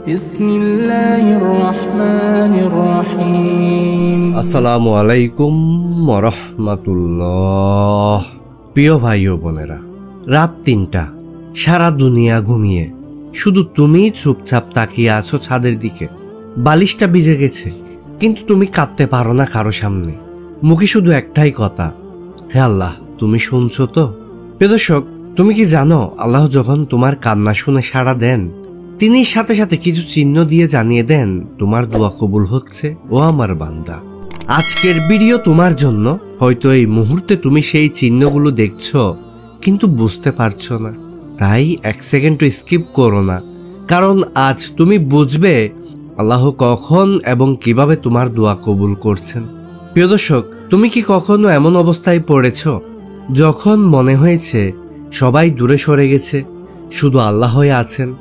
বিসমিল্লাহির রহমানির রহিম। আসসালামু আলাইকুম ওয়া রাহমাতুল্লাহ। প্রিয় ভাই ও বোনেরা, রাত ৩টা, সারা দুনিয়া ঘুমিয়ে, শুধু তুমিই চুপচাপ তাকিয়ে আছো ছাদের দিকে। বালিশটা ভিজে গেছে, কিন্তু তুমি কাঁদতে পারো না কারো সামনে। মুখে শুধু একটাই কথা, হে আল্লাহ, তুমি শুনছো তো? প্রিয় দর্শক, তুমি কি জানো আল্লাহ যখন তোমার কান্না শুনে সাড়া দেন, তিনি সাথে সাথে কিছু চিহ্ন দিয়ে জানিয়ে দেন তোমার দোয়া কবুল হচ্ছে ও আমার বান্দা। আজকের ভিডিও তোমার জন্য। হয়তো এই মুহূর্তে তুমি সেই চিহ্নগুলো দেখছো, কিন্তু বুঝতে পারছো না। তাই 1 সেকেন্ডও স্কিপ করো না, কারণ আজ তুমি বুঝবে আল্লাহ কখন এবং কিভাবে তোমার দোয়া কবুল করছেন। প্রিয় দর্শক, তুমি কি কখনো এমন অবস্থায় পড়েছো যখন মনে হয়েছে সবাই দূরে সরে গেছে, শুধু আল্লাহই আছেন?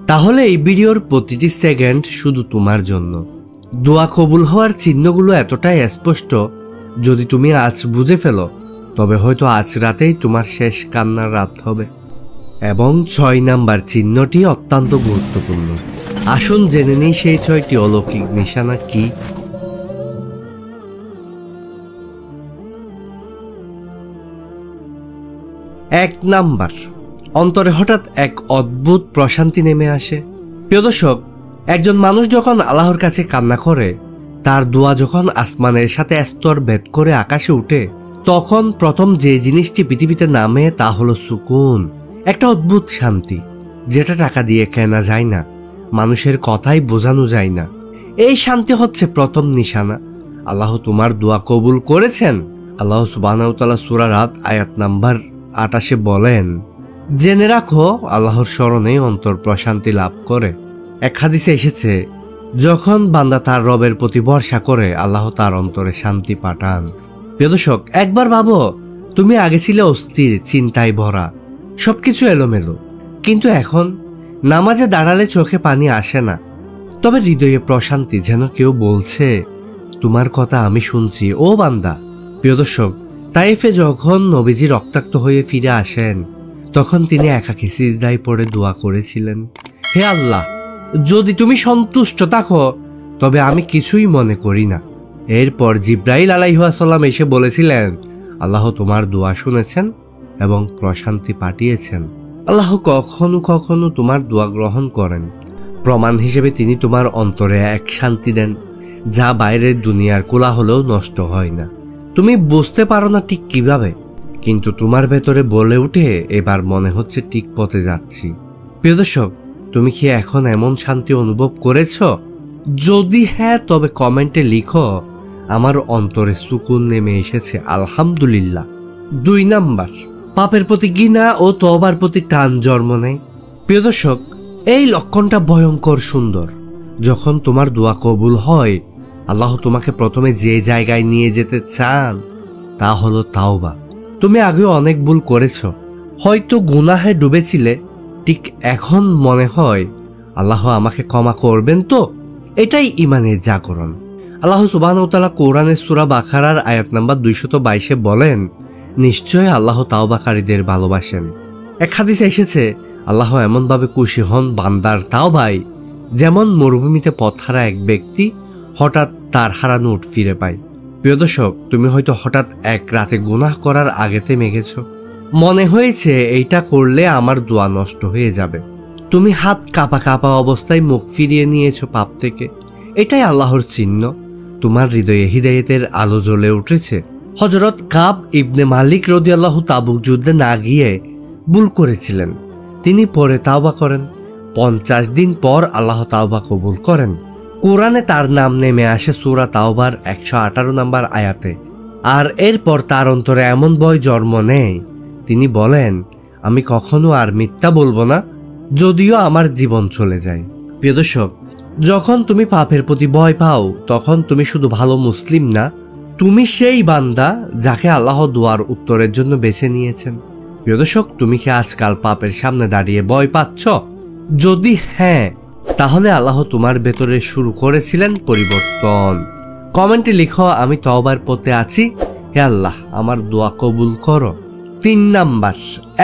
তাহলে এই ভিডিওর প্রতিটি সেকেন্ড শুধু তোমার জন্য। দোয়া কবুল হওয়ার চিহ্নগুলো এতটাই স্পষ্ট, যদি তুমি আজ বুঝে ফেলো, তবে হয়তো আজ রাতেই তোমার শেষ কান্নার রাত হবে। এবং 6 নাম্বার চিহ্নটি অত্যন্ত গুরুত্বপূর্ণ। আসুন জেনে নিই সেই 6টি অলৌকিক নিশানা কি। 1 নাম্বার, অন্তরে হঠাৎ এক অদ্ভুত প্রশান্তি নেমে আসে। প্রিয় দর্শক, একজন মানুষ যখন আল্লাহর কাছে কান্না করে, তার দোয়া যখন আসমানের সাথে স্তর ভেদ করে আকাশে উঠে, তখন প্রথম যে জিনিসটি পৃথিবীতে নামে তা হলো সুকুন। একটা অদ্ভুত শান্তি, যেটা টাকা দিয়ে কেনা যায় না, মানুষের কথাই বোঝানো যায় না। এই শান্তি হচ্ছে প্রথম নিশানা আল্লাহ তোমার দোয়া কবুল করেছেন। আল্লাহ সুবহানাহু ওয়া তাআলা সূরা রাত আয়াত নাম্বার 28 বলেন, জেনে রাখো আল্লাহর স্মরণে অন্তর প্রশান্তি লাভ করে। এক হাদিসে এসেছে, যখন বান্দা তার রবের প্রতি ভরসা করে, আল্লাহ তার অন্তরে শান্তি পাঠান। প্রিয় দর্শক, একবার ভাবো, তুমি আগে ছিলে অস্থির, চিন্তায় ভরা, সবকিছু এলোমেলো, কিন্তু এখন নামাজে দাঁড়ালে চোখে পানি আসে না, তবে হৃদয়ে প্রশান্তি, যেন কেউ বলছে তোমার কথা আমি শুনছি ও বান্দা। প্রিয় দর্শক, তাইফে যখন নবীজি রক্তাক্ত হয়ে ফিরে আসেন, তখন তিনি একাকী সিজদায় পড়ে দোয়া করেছিলেন, হে আল্লাহ, যদি তুমি সন্তুষ্ট থাকো তবে আমি কিছুই মনে করি না। এরপর জিব্রাইল আলাইহিস সালাম এসে বলেছিলেন, আল্লাহ তোমার দোয়া শুনেছেন এবং প্রশান্তি পাঠিয়েছেন। আল্লাহ কখনো কখনো তোমার দোয়া গ্রহণ করেন, প্রমাণ হিসেবে তিনি তোমার অন্তরে এক শান্তি দেন, যা বাইরের দুনিয়ার কোলাহলেও নষ্ট হয় না। তুমি বুঝতে পারো না ঠিক কিভাবে, কিন্তু তোমার ভেতরে বলে উঠে, এবার মনে হচ্ছে ঠিক পথে যাচ্ছি। প্রিয় দর্শক, তুমি কি এখন এমন শান্তি অনুভব করেছ? যদি হ্যাঁ, তবে কমেন্টে লিখো, আমার অন্তরে সুকুন নেমে এসেছে, আলহামদুলিল্লাহ। 2 নাম্বার, পাপের প্রতি ঘৃণা ও তওবার প্রতি টান জন্ম নেয়। প্রিয় দর্শক, এই লক্ষণটা ভয়ঙ্কর সুন্দর। যখন তোমার দোয়া কবুল হয়, আল্লাহ তোমাকে প্রথমে যে জায়গায় নিয়ে যেতে চান তা হলো তাওবা। তুমি আগেও অনেক ভুল করেছ, হয়তো গুনাহে ডুবেছিলে, ঠিক এখন মনে হয় আল্লাহ আমাকে ক্ষমা করবেন তো? এটাই ঈমানের জাগরণ। আল্লাহ সুবহানাহু ওয়া তাআলা কোরআনের সূরা বাকারার আয়াত নাম্বার 222 বলেন, নিশ্চয় আল্লাহ তাওবাকারীদের ভালোবাসেন। এক হাদিসে এসেছে, আল্লাহ এমনভাবে খুশি হন বান্দার তাওবায়, যেমন মরুভূমিতে পথ হারা এক ব্যক্তি হঠাৎ তার হারানো উট ফিরে পায়। প্রিয় দর্শক, তুমি হয়তো হঠাৎ এক রাতে গুনাহ করার আগে থেমে গেছো। মনে হয়েছে এইটা করলে আমার দোয়া নষ্ট হয়ে যাবে। তুমি হাত কাঁপা কাঁপা অবস্থায় মুখ ফিরিয়ে নিয়েছো পাপ থেকে। এটাই আল্লাহর চিহ্ন, তোমার হৃদয়ে হিদায়াতের আলো জ্বলে উঠেছে। হযরত কাব ইবনে মালিক রাদিয়াল্লাহু তাবুক যুদ্ধে না গিয়ে ভুল করেছিলেন, তিনি পরে তাওবা করেন। 50 দিন পর আল্লাহ তাওবা কবুল করেন। কোরআনে তার নাম নেমে আসে সূরা তাওবার 118 নম্বর আয়াতে। আর এরপর তার অন্তরে এমন ভয় জন্ম নেয়, তিনি বলেন, আমি কখনো আর মিথ্যা বলবো না, যদিও আমার জীবন চলে যায়। প্রিয় দর্শক, যখন তুমি পাপের প্রতি ভয় পাও, তখন তুমি শুধু ভালো মুসলিম না, তুমি সেই বান্দা যাকে আল্লাহ দোয়ার উত্তরের জন্য বেছে নিয়েছেন। প্রিয় দর্শক, তুমি কি আজকাল পাপের সামনে দাঁড়িয়ে ভয় পাচ্ছ? যদি হ্যাঁ, তাহলে আল্লাহ তোমার ভেতরে শুরু করেছিলেন পরিবর্তন। কমেন্টে লিখো, আমি তওবার পথে আছি, হে আল্লাহ আমার দোয়া কবুল করো। 3 নাম্বার,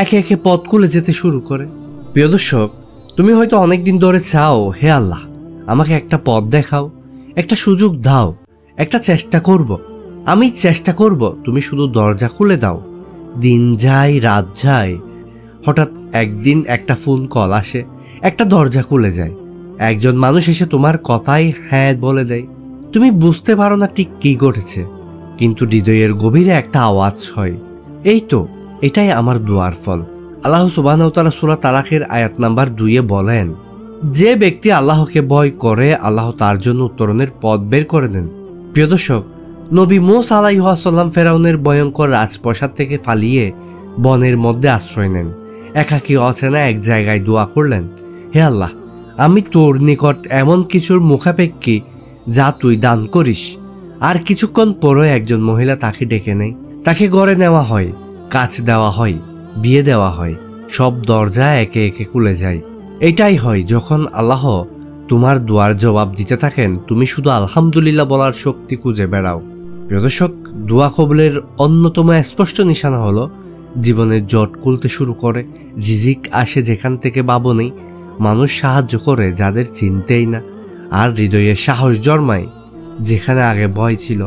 একে একে পথ খুলে যেতে শুরু করে। প্রিয় দর্শক, তুমি হয়তো অনেকদিন ধরে চাও, হে আল্লাহ আমাকে একটা পথ দেখাও, একটা সুযোগ দাও, একটা চেষ্টা করব, আমি চেষ্টা করব, তুমি শুধু দরজা খুলে দাও। দিন যায়, রাত যায়, হঠাৎ একদিন একটা ফোন কল আসে, একটা দরজা খুলে যায়, একজন মানুষ এসে তোমার কথাই হ্যাঁ বলে দেয়। তুমি বুঝতে পারো না ঠিক কি ঘটেছে, কিন্তু হৃদয়ের গভীরে একটা আওয়াজ হয়, এই তো, এটাই আমার দোয়ার ফল। আল্লাহ সুবহানাহু ওয়া তাআলা সূরা তালাকের আয়াত নাম্বার 2 বলেন, যে ব্যক্তি আল্লাহকে ভয় করে আল্লাহ তার জন্য উত্তরণের পথ বের করে দেন। প্রিয় দর্শক, নবী মূসা আলাইহিস সালাম ফেরাউনের ভয়ঙ্কর রাজপ্রাসাদ থেকে পালিয়ে বনের মধ্যে আশ্রয় নেন। একাকী অচেনা এক জায়গায় দোয়া করলেন, হে আল্লাহ আমি তোর নিকট এমন কিছুর মুখাপেক্ষী যা তুই দান করিস। আর কিছুক্ষণ পরে একজন মহিলা তাকে ডেকে নেয়, তাকে ঘরে নেওয়া হয়, কাজ দেওয়া হয়, বিয়ে দেওয়া হয়, সব দরজা একে একে খুলে যায়। এটাই হয় যখন আল্লাহ তোমার দোয়ার জবাব দিতে থাকেন, তুমি শুধু আলহামদুলিল্লাহ বলার শক্তি খুঁজে বেড়াও। প্রিয় দর্শক, দোয়া কবুলের অন্যতম স্পষ্ট নিশানা হলো জীবনের জট খুলতে শুরু করে, রিজিক আসে যেখান থেকে ভাবনি, মানুষ সাহায্য করে যাদের চিনতেই না, আর হৃদয়ে সাহস জন্মায় যেখানে আগে ভয় ছিল।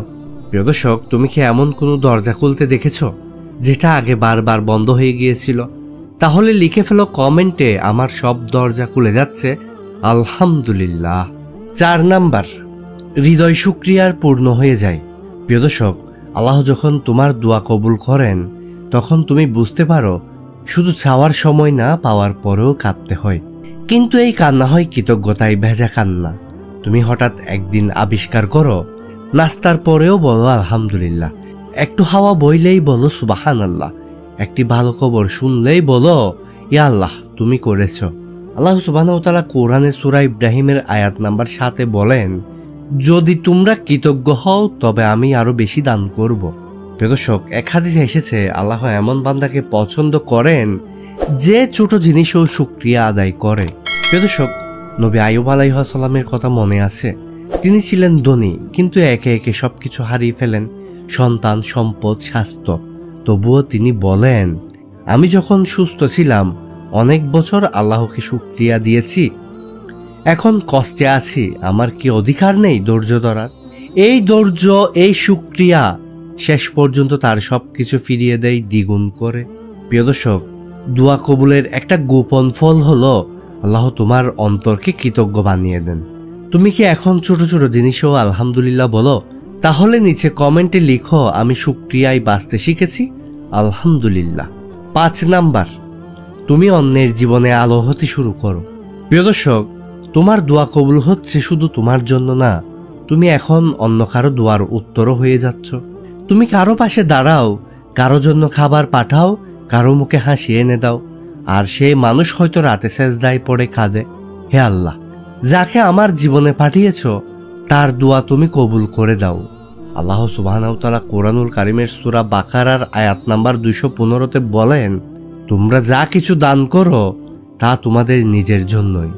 প্রিয় দর্শক, তুমি কি এমন কোনো দরজা খুলতে দেখেছো যেটা আগে বারবার বন্ধ হয়ে গিয়েছিল? তাহলে লিখে ফেলো কমেন্টে, আমার সব দরজা খুলে যাচ্ছে আলহামদুলিল্লাহ। 4 নাম্বার, হৃদয় শুকরিয়ার পূর্ণ হয়ে যায়। প্রিয় দর্শক, আল্লাহ যখন তোমার দোয়া কবুল করেন তখন তুমি বুঝতে পারো শুধু চাওয়ার সময় না, পাওয়ার পরেও কাঁদতে হয়। কিন্তু এই কান্না হয় কৃতজ্ঞতায় ভেজা কান্না। তুমি হঠাৎ একদিন আবিষ্কার করো, নাস্তার পরেও বলো আলহামদুলিল্লাহ, একটু হাওয়া বইলেই বলো সুবহানাল্লাহ, একটি ভালো খবর শুনলেই বলো ইয়া আল্লাহ তুমি করেছো। আল্লাহ সুবহানাহু ওয়া তাআলা কোরআনে সূরা ইব্রাহিমের আয়াত নাম্বার 7 বলেন, যদি তোমরা কৃতজ্ঞ হও তবে আমি আরো বেশি দান করব। প্রিয় দর্শক, এক হাদিসে এসেছে আল্লাহ এমন বান্দাকে পছন্দ করেন যে ছোট জিনিসও শুকরিয়া আদায় করে। প্রিয় দর্শক, নবী আইয়ুব আলাইহিস সালামের কথা মনে আছে? তিনি ছিলেন ধনী, কিন্তু একে একে সবকিছু হারিয়ে ফেলেন, সন্তান, সম্পদ, স্বাস্থ্য। তবুও তিনি বলেন, আমি যখন সুস্থ ছিলাম অনেক বছর আল্লাহকে শুকরিয়া দিয়েছি, এখন কষ্টে আছি, আমার কি অধিকার নেই ধৈর্য ধরার? এই ধৈর্য, এই শুকরিয়া শেষ পর্যন্ত তার সবকিছু ফিরিয়ে দেয় দ্বিগুণ করে। প্রিয় দর্শক, দোয়া কবুলের একটা গোপন ফল হলো আল্লাহ তোমার অন্তরকে কৃতজ্ঞ বানিয়ে দেন। তুমি কি এখন ছোট ছোট জিনিসও আলহামদুলিল্লাহ বলো? তাহলে নিচে কমেন্টে লিখো, আমি শুকরিয়ায় বাঁচতে শিখেছি আলহামদুলিল্লাহ। 5 নাম্বার, তুমি অন্যের জীবনে আলো হতে শুরু করো। প্রিয় দর্শক, তোমার দোয়া কবুল হচ্ছে শুধু তোমার জন্য না, তুমি এখন অন্য কারো দোয়ার উত্তরও হয়ে যাচ্ছ। তুমি কারো পাশে দাঁড়াও, কারো জন্য খাবার পাঠাও, কারো মুখে হাসি এনে দাও, আর সেই মানুষ হয়তো রাতে সেজদায় পড়ে কাঁদে, হে আল্লাহ যাকে আমার জীবনে পাঠিয়েছ তার দোয়া তুমি কবুল করে দাও। আল্লাহ সুবহানাহু ওয়া তাআলা কোরআনুল কারীমের সূরা বাকারার আয়াত নাম্বার 215 বলেন, তোমরা যা কিছু দান করো তা তোমাদের নিজের জন্যই।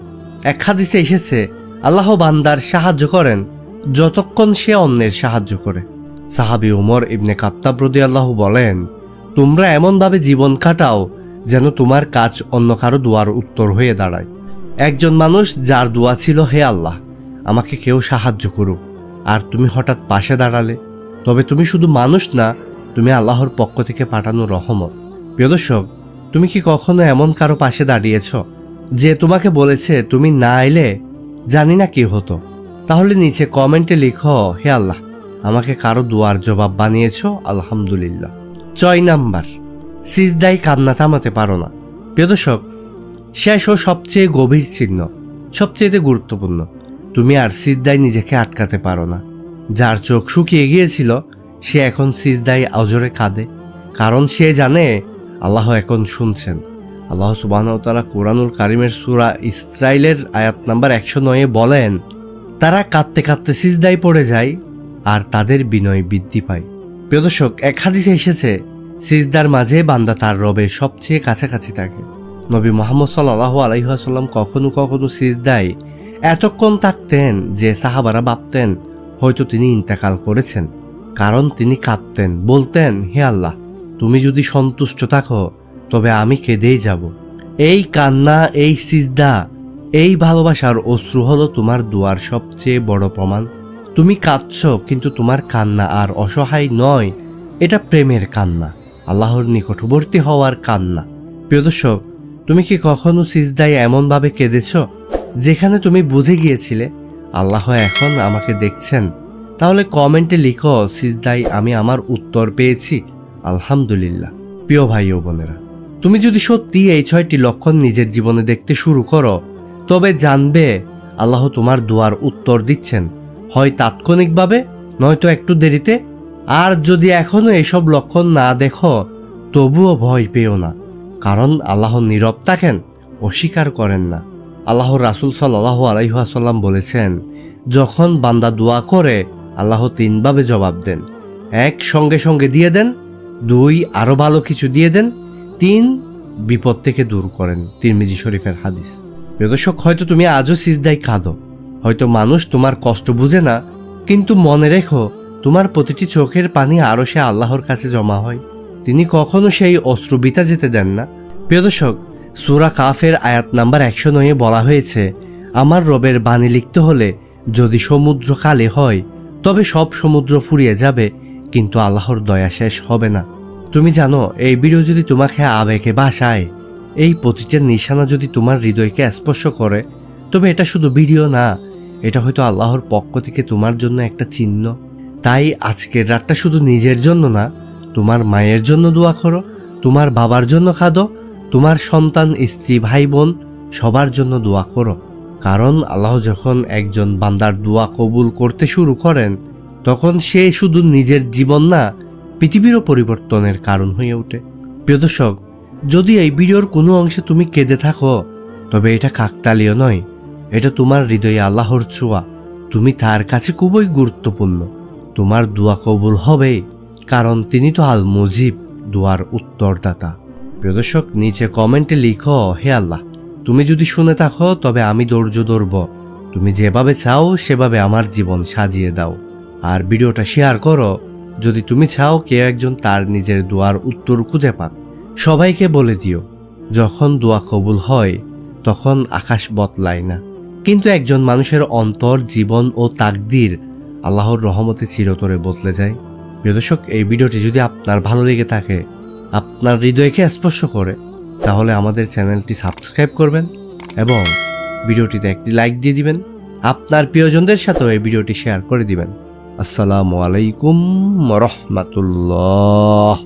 এক হাদিসে এসেছে, আল্লাহ বান্দার সাহায্য করেন যতক্ষণ সে অন্যের সাহায্য করে। সাহাবী উমর ইবনে খাত্তাব রাদিয়াল্লাহু বলেন, তোমরা এমনভাবে জীবন কাটাও যেন তোমার কাজ অন্য কারো দোয়ার উত্তর হয়ে দাঁড়ায়। একজন মানুষ যার দোয়া ছিল, হে আল্লাহ আমাকে কেউ সাহায্য করুক, আর তুমি হঠাৎ পাশে দাঁড়ালে, তবে তুমি শুধু মানুষ না, তুমি আল্লাহর পক্ষ থেকে পাঠানো রহমত। প্রিয় দর্শক, তুমি কি কখনো এমন কারো পাশে দাঁড়িয়েছ যে তোমাকে বলেছে তুমি না এলে জানি না কি হতো? তাহলে নিচে কমেন্টে লিখো, হে আল্লাহ আমাকে কারো দোয়ার জবাব বানিয়েছ আলহামদুলিল্লাহ। 6 নাম্বার, সিজদায় কান্না থামাতে পারো না। প্রিয় দর্শক, শেষ ও সবচেয়ে গভীর চিহ্ন, সবচেয়ে গুরুত্বপূর্ণ, তুমি আর সিজদায় নিজেকে আটকাতে পারো না। যার চোখ শুকিয়ে গিয়েছিল সে এখন সিজদায় অজরে কাঁদে, কারণ সে জানে আল্লাহ এখন শুনছেন। আল্লাহ সুবহানাহু ওয়া তাআলা কোরআনুল কারীমের সূরা ইসরাইলের আয়াত নাম্বার 109 বলেন, তারা কাঁদতে কাঁদতে সিজদায় পড়ে যায় আর তাদের বিনয় বৃদ্ধি পায়। প্রিয় দর্শক, এক হাদিসে এসেছে, সিজদার মাঝে বান্দা তার রবের সবচেয়ে কাছাকাছি থাকে। নবী মুহাম্মদ সাল্লাল্লাহু আলাইহি ওয়াসাল্লাম কখনো কখনো সিজদায় এতক্ষণ থাকতেন যে সাহাবারা ভাবতেন হয়তো তিনি ইন্তেকাল করেছেন, কারণ তিনি কাঁদতেন, বলতেন, হে আল্লাহ তুমি যদি সন্তুষ্ট থাকো তবে আমি কেঁদেই যাব। এই কান্না, এই সিজদা, এই ভালোবাসার অশ্রু হলো তোমার দোয়ার সবচেয়ে বড় প্রমাণ। তুমি কাঁদছো, কিন্তু তোমার কান্না আর অসহায় নয়, এটা প্রেমের কান্না, আল্লাহর নিকটবর্তী হওয়ার কান্না। প্রিয় দর্শক, তুমি কি কখনো সিজদায় এমনভাবে কেঁদেছ যেখানে তুমি বুঝে গিয়েছিলে আল্লাহ এখন আমাকে দেখছেন? তাহলে কমেন্টে লিখো, সিজদায় আমি আমার উত্তর পেয়েছি, আলহামদুলিল্লাহ। প্রিয় ভাই ও বোনেরা, তুমি যদি সত্যি এই 6টি লক্ষণ নিজের জীবনে দেখতে শুরু করো, তবে জানবে আল্লাহ তোমার দোয়ার উত্তর দিচ্ছেন, হয় তাৎক্ষণিকভাবে, নয়তো একটু দেরিতে। আর যদি এখনো এসব লক্ষণ না দেখো, তবুও ভয় পেও না, কারণ আল্লাহ নীরব থাকেন, অস্বীকার করেন না। আল্লাহর রাসূল সাল্লাল্লাহু আলাইহি ওয়াসাল্লাম বলেছেন, যখন বান্দা দোয়া করে আল্লাহ 3 ভাবে জবাব দেন। 1, সঙ্গে সঙ্গে দিয়ে দেন। 2, আরো ভালো কিছু দিয়ে দেন। 3, বিপদ থেকে দূর করেন। তিরমিজি শরীফের হাদিস। প্রিয় দর্শক, হয়তো তুমি আজও সিজদায় কাঁদো, হয়তো মানুষ তোমার কষ্ট বুঝে না, কিন্তু মনে রেখো, তোমার প্রতিটি চোখের পানি আরশে আল্লাহর কাছে জমা হয়। তিনি কখনো সেই অশ্রু বৃথা যেতে দেন না। প্রিয় দর্শক, সূরা কাফের আয়াত নাম্বার 109 বলা হয়েছে, আমার রবের বাণী লিখতে হলে যদি সমুদ্র কালে হয় তবে সব সমুদ্র ফুরিয়ে যাবে, কিন্তু আল্লাহর দয়া শেষ হবে না। তুমি জানো, এই ভিডিও যদি তোমাকে আবেগে ভাসায়, এই প্রতিটা নিশানা যদি তোমার হৃদয়কে স্পর্শ করে, তবে এটা শুধু ভিডিও না, এটা হয়তো আল্লাহর পক্ষ থেকে তোমার জন্য একটা চিহ্ন। তাই আজকের রাতটা শুধু নিজের জন্য না, তোমার মায়ের জন্য দোয়া করো, তোমার বাবার জন্য কাঁদো, তোমার সন্তান, স্ত্রী, ভাই বোন সবার জন্য দোয়া করো। কারণ আল্লাহ যখন একজন বান্দার দোয়া কবুল করতে শুরু করেন, তখন সে শুধু নিজের জীবন না, পৃথিবীরও পরিবর্তনের কারণ হয়ে ওঠে। প্রিয় দর্শক, যদি এই ভিডিওর কোনো অংশে তুমি কেঁদে থাকো, তবে এটা কাকতালীয় নয়, এটা তোমার হৃদয়ে আল্লাহর ছোঁয়া। তুমি তার কাছে খুবই গুরুত্বপূর্ণ। তোমার দোয়া কবুল হবে, কারণ তিনি তো আল মুজিব, দোয়ার উত্তরদাতা। প্রিয় দর্শক, নিচে কমেন্টে লিখো, হে আল্লাহ, তুমি যদি শুনে থাকো তবে আমি ধৈর্য ধরব। তুমি যেভাবে চাও সেভাবে আমার জীবন সাজিয়ে দাও। আর ভিডিওটা শেয়ার করো যদি তুমি চাও কেউ একজন তার নিজের দোয়ার উত্তর খুঁজে পাক। সবাইকে বলে দিও, যখন দোয়া কবুল হয় তখন আকাশ বদলায় না, কিন্তু একজন মানুষের অন্তর, জীবন ও তাকদীর আল্লাহর রহমতে চিরতরে বদলে যায়। প্রিয় দর্শক, এই ভিডিওটি যদি আপনার ভালো লেগে থাকে, আপনার হৃদয়কে স্পর্শ করে, তাহলে আমাদের চ্যানেলটি সাবস্ক্রাইব করবেন এবং ভিডিওটিতে একটি লাইক দিয়ে দিবেন। আপনার প্রিয়জনদের সাথেও এই ভিডিওটি শেয়ার করে দিবেন। আসসালামু আলাইকুম ওয়া রাহমাতুল্লাহ।